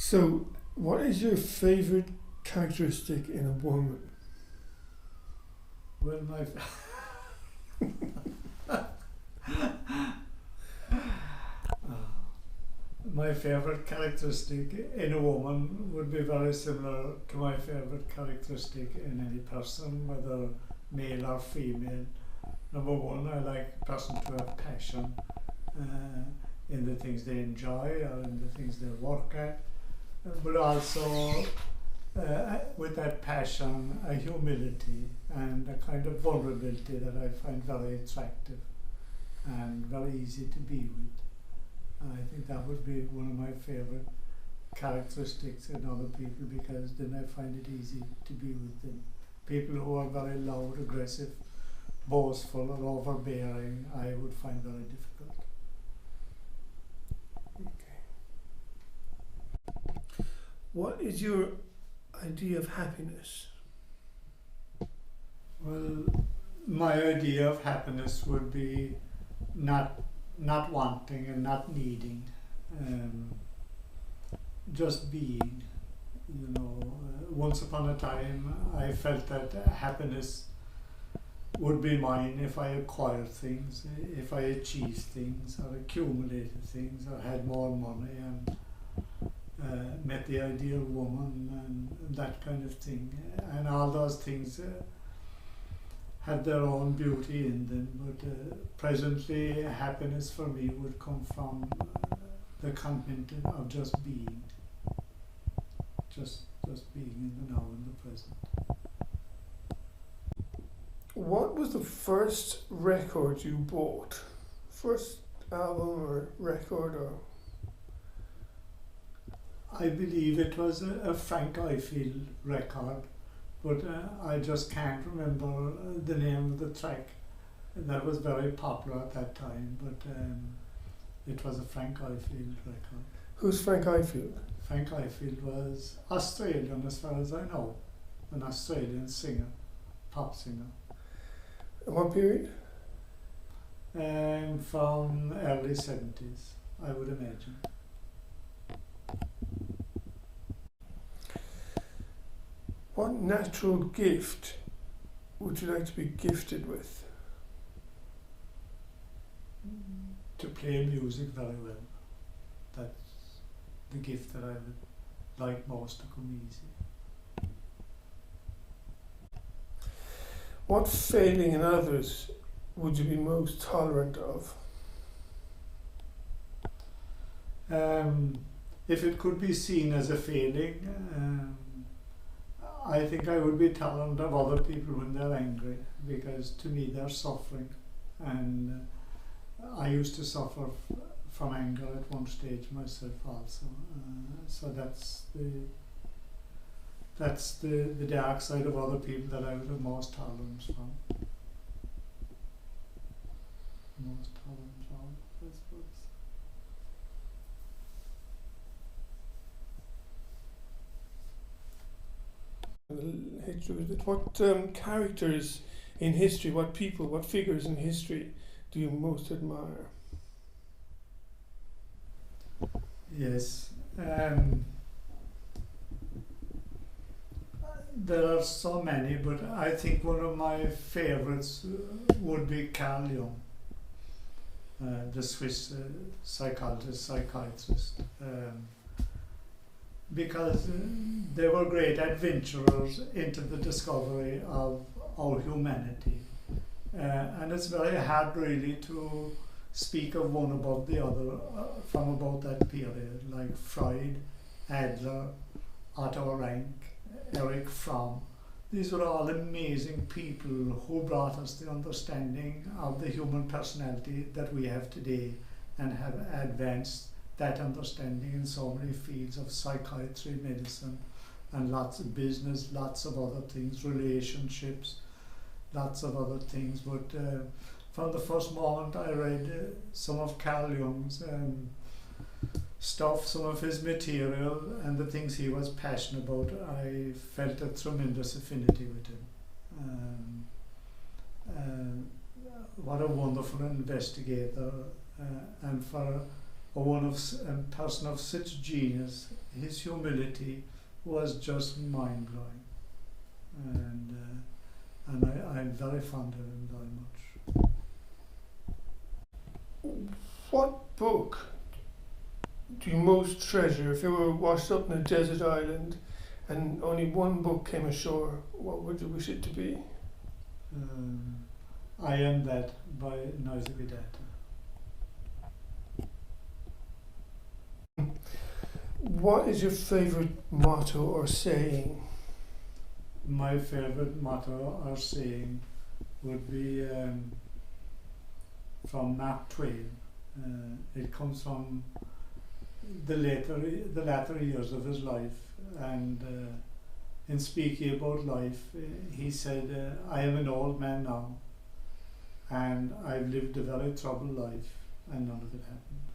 So, what is your favourite characteristic in a woman? Well, my favourite characteristic in a woman would be very similar to my favourite characteristic in any person, whether male or female. Number one, I like a person to have passion in the things they enjoy or in the things they work at, but also with that passion, a humility and a kind of vulnerability that I find very attractive and very easy to be with. I think that would be one of my favourite characteristics in other people, because then I find it easy to be with them. People who are very loud, aggressive, boastful or overbearing, I would find very difficult. Okay. What is your idea of happiness? Well, my idea of happiness would be not wanting and not needing, just being. Once upon a time I felt that happiness would be mine if I acquired things, if I achieved things or accumulated things or had more money and met the ideal woman and that kind of thing. And all those things had their own beauty in them, but presently happiness for me would come from the content of just being, just being in the now and the present. What was the first record you bought? First album or record or? I believe it was a Frank Ifield record, but I just can't remember the name of the track. That was very popular at that time, but it was a Frank Ifield record. Who's Frank Ifield? Frank Ifield was Australian, as far as I know, an Australian singer, pop singer. In what period? From early 70s, I would imagine. What natural gift would you like to be gifted with? To play music very well. That's the gift that I would like most to come easy. What failing in others would you be most tolerant of? If it could be seen as a failing, I think I would be tolerant of other people when they're angry, because to me they're suffering, and I used to suffer from anger at one stage myself also. So that's the dark side of other people that I would have most tolerance from. Most tolerance from, I suppose. What characters in history, what people, what figures in history do you most admire? Yes. There are so many, but I think one of my favorites would be Carl Jung, the Swiss psychiatrist. Because they were great adventurers into the discovery of our humanity. And it's very hard really to speak of one above the other from about that period, like Freud, Adler, Otto Rank, Erich Fromm. These were all amazing people who brought us the understanding of the human personality that we have today, and have advanced that understanding in so many fields of psychiatry, medicine, and lots of business, lots of other things, relationships, lots of other things. But from the first moment I read some of Carl Jung's stuff, some of his material and the things he was passionate about, I felt a tremendous affinity with him. What a wonderful investigator, and for a person of such genius his humility was just mind-blowing. And I'm very fond of him very much. What book do you most treasure? If you were washed up in a desert island and only one book came ashore, what would you wish it to be? I Am That by Nightingale. What is your favourite motto or saying? My favourite motto or saying would be from Mark Twain. It comes from the latter years of his life, and in speaking about life, he said, "I am an old man now, and I've lived a very troubled life, and none of it happened."